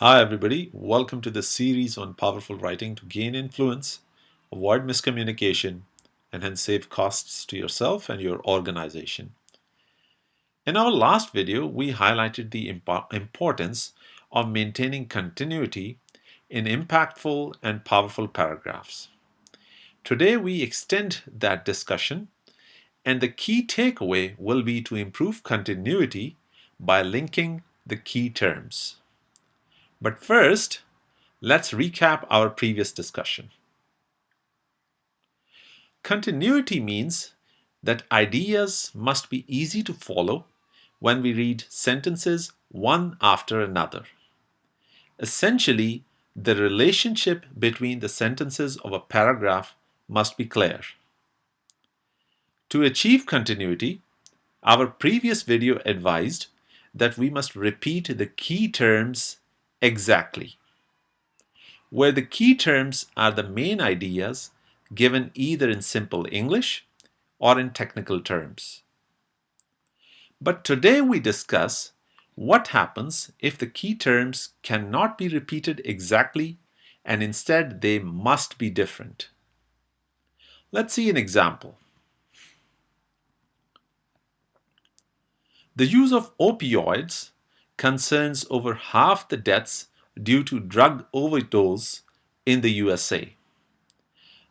Hi, everybody. Welcome to this series on powerful writing to gain influence, avoid miscommunication, and hence save costs to yourself and your organization. In our last video, we highlighted the importance of maintaining continuity in impactful and powerful paragraphs. Today, we extend that discussion, and the key takeaway will be to improve continuity by linking the key terms. But first, let's recap our previous discussion. Continuity means that ideas must be easy to follow when we read sentences one after another. Essentially, the relationship between the sentences of a paragraph must be clear. To achieve continuity, our previous video advised that we must repeat the key terms exactly, where the key terms are the main ideas given either in simple English or in technical terms. But today we discuss what happens if the key terms cannot be repeated exactly and instead they must be different. Let's see an example. The use of opioids concerns over half the deaths due to drug overdose in the USA.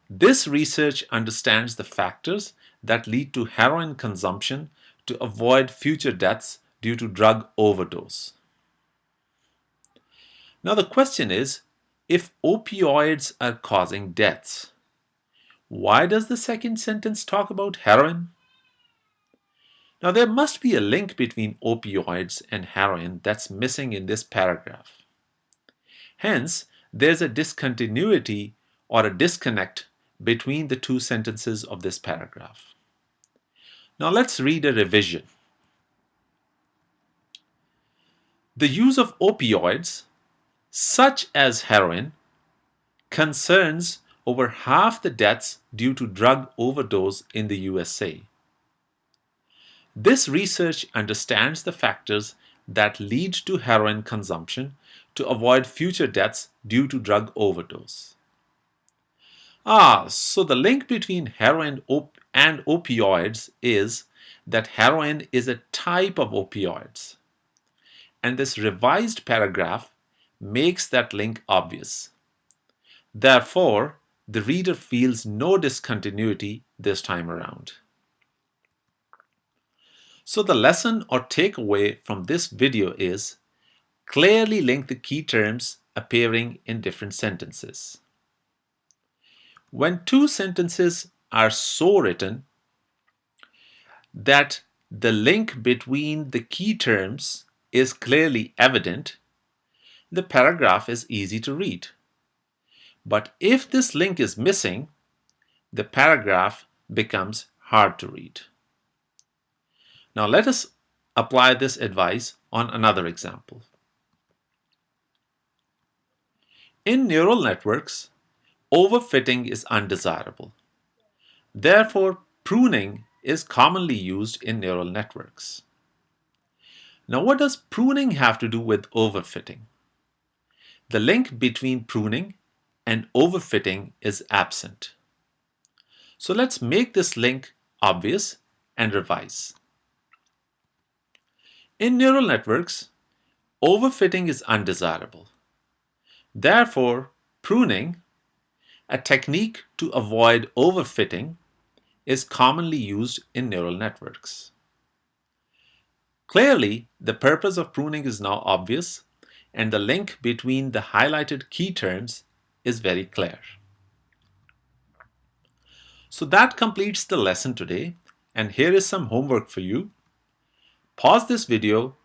This research understands the factors that lead to heroin consumption to avoid future deaths due to drug overdose. Now, the question is, if opioids are causing deaths, why does the second sentence talk about heroin? Now, there must be a link between opioids and heroin that's missing in this paragraph. Hence, there's a discontinuity or a disconnect between the two sentences of this paragraph. Now let's read a revision. The use of opioids, such as heroin, concerns over half the deaths due to drug overdose in the USA. This research understands the factors that lead to heroin consumption to avoid future deaths due to drug overdose. So the link between heroin and opioids is that heroin is a type of opioids. And this revised paragraph makes that link obvious. Therefore, the reader feels no discontinuity this time around. So the lesson or takeaway from this video is clearly link the key terms appearing in different sentences. When two sentences are so written that the link between the key terms is clearly evident, the paragraph is easy to read. But if this link is missing, the paragraph becomes hard to read. Now let us apply this advice on another example. In neural networks, overfitting is undesirable. Therefore, pruning is commonly used in neural networks. Now, what does pruning have to do with overfitting? The link between pruning and overfitting is absent. So let's make this link obvious and revise. In neural networks, overfitting is undesirable. Therefore, pruning, a technique to avoid overfitting, is commonly used in neural networks. Clearly, the purpose of pruning is now obvious, and the link between the highlighted key terms is very clear. So that completes the lesson today, and here is some homework for you. Pause this video,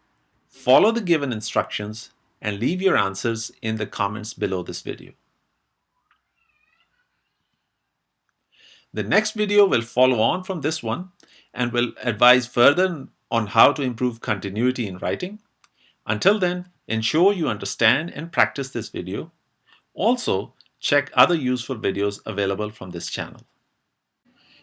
follow the given instructions, and leave your answers in the comments below this video. The next video will follow on from this one and will advise further on how to improve continuity in writing. Until then, ensure you understand and practice this video. Also, check other useful videos available from this channel.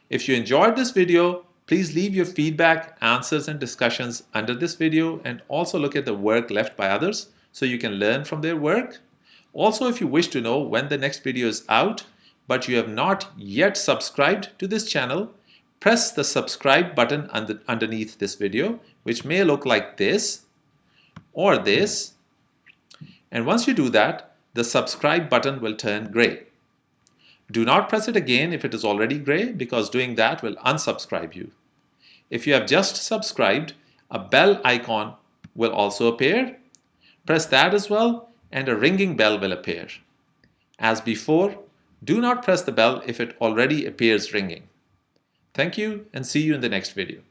If you enjoyed this video, please leave your feedback, answers, and discussions under this video, and also look at the work left by others so you can learn from their work. Also, if you wish to know when the next video is out, but you have not yet subscribed to this channel, press the subscribe button underneath this video, which may look like this or this. And once you do that, the subscribe button will turn gray. Do not press it again if it is already gray, because doing that will unsubscribe you. If you have just subscribed, a bell icon will also appear. Press that as well, and a ringing bell will appear. As before, do not press the bell if it already appears ringing. Thank you, and see you in the next video.